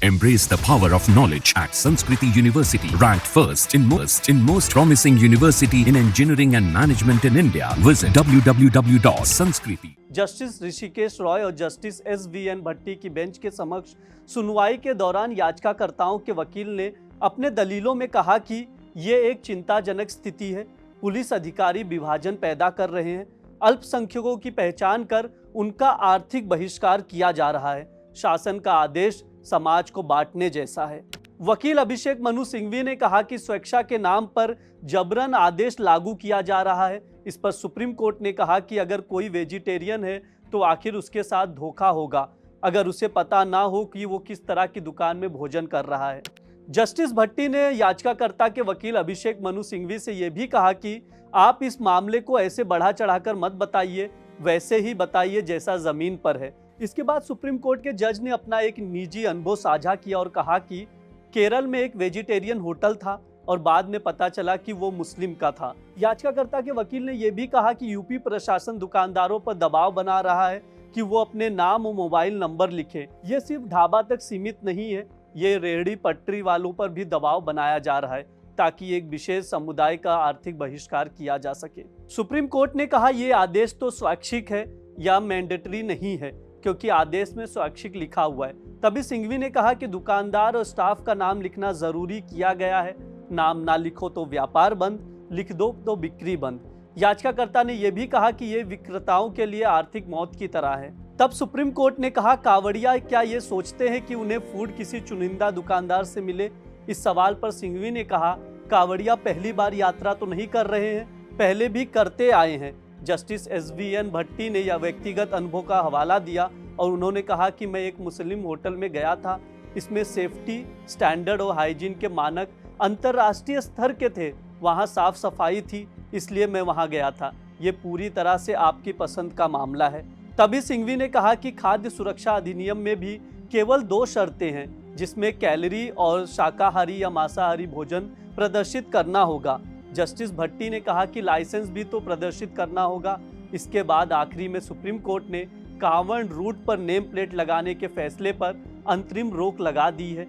Embrace the power of knowledge at Sanskriti University, ranked first in most promising university in engineering and management in India. Visit www.sanskriti. Justice Rishikesh Roy और justice SVN भट्टी की bench के समक्ष सुनवाई के दौरान याचिकाकर्ताओं के वकील ने अपने दलीलों में कहा कि ये एक चिंताजनक स्थिति है। पुलिस अधिकारी विभाजन पैदा कर रहे हैं। अल्पसंख्यकों की पहचान कर उनका आर्थिक बहिष्कार किया जा रहा है। शासन का आदेश समाज को बांटने जैसा है। वकील अभिषेक मनु सिंघवी ने कहा कि स्वेच्छा के नाम पर जबरन आदेश लागू किया जा रहा है। इस पर सुप्रीम कोर्ट ने कहा कि अगर कोई वेजिटेरियन है तो आखिर उसके साथ धोखा होगा, अगर उसे पता ना हो कि वो किस तरह की दुकान में भोजन कर रहा है। जस्टिस भट्टी ने याचिकाकर्ता के वकील अभिषेक मनु सिंघवी से यह भी कहा कि आप इस मामले को ऐसे बढ़ा चढ़ाकर मत बताइए, वैसे ही बताइए जैसा जमीन पर है। इसके बाद सुप्रीम कोर्ट के जज ने अपना एक निजी अनुभव साझा किया और कहा कि केरल में एक वेजिटेरियन होटल था और बाद में पता चला कि वो मुस्लिम का था। याचिकाकर्ता के वकील ने यह भी कहा कि यूपी प्रशासन दुकानदारों पर दबाव बना रहा है कि वो अपने नाम और मोबाइल नंबर लिखें। ये सिर्फ ढाबा तक सीमित नहीं है, ये रेहड़ी पटरी वालों पर भी दबाव बनाया जा रहा है ताकि एक विशेष समुदाय का आर्थिक बहिष्कार किया जा सके। सुप्रीम कोर्ट ने कहा ये आदेश तो स्वैच्छिक है या मैंडेटरी नहीं है, क्योंकि आदेश में स्वैच्छिक लिखा हुआ है। तभी सिंघवी ने कहा कि दुकानदार और स्टाफ का नाम लिखना जरूरी किया गया है। नाम ना लिखो तो व्यापार बंद, लिख दो तो बिक्री बंद। याचिकाकर्ता ने यह भी कहा कि ये विक्रेताओं के लिए आर्थिक मौत की तरह है। तब सुप्रीम कोर्ट ने कहा कावड़िया क्या ये सोचते हैं कि उन्हें फूड किसी चुनिंदा दुकानदार से मिले। इस सवाल पर सिंघवी ने कहा कावड़िया पहली बार यात्रा तो नहीं कर रहे हैं, पहले भी करते आए हैं। जस्टिस SVN भट्टी ने यह व्यक्तिगत अनुभव का हवाला दिया और उन्होंने कहा कि मैं एक मुस्लिम होटल में गया था, इसमें सेफ्टी स्टैंडर्ड और हाइजीन के मानक अंतर्राष्ट्रीय स्तर के थे, वहाँ साफ सफाई थी, इसलिए मैं वहाँ गया था। ये पूरी तरह से आपकी पसंद का मामला है। तभी सिंघवी ने कहा कि खाद्य सुरक्षा अधिनियम में भी केवल 2 शर्तें हैं, जिसमें कैलोरी और शाकाहारी या मांसाहारी भोजन प्रदर्शित करना होगा। जस्टिस भट्टी ने कहा कि लाइसेंस भी तो प्रदर्शित करना होगा। इसके बाद आखिरी में सुप्रीम कोर्ट ने कांवड़ रूट पर नेम प्लेट लगाने के फैसले पर अंतरिम रोक लगा दी है।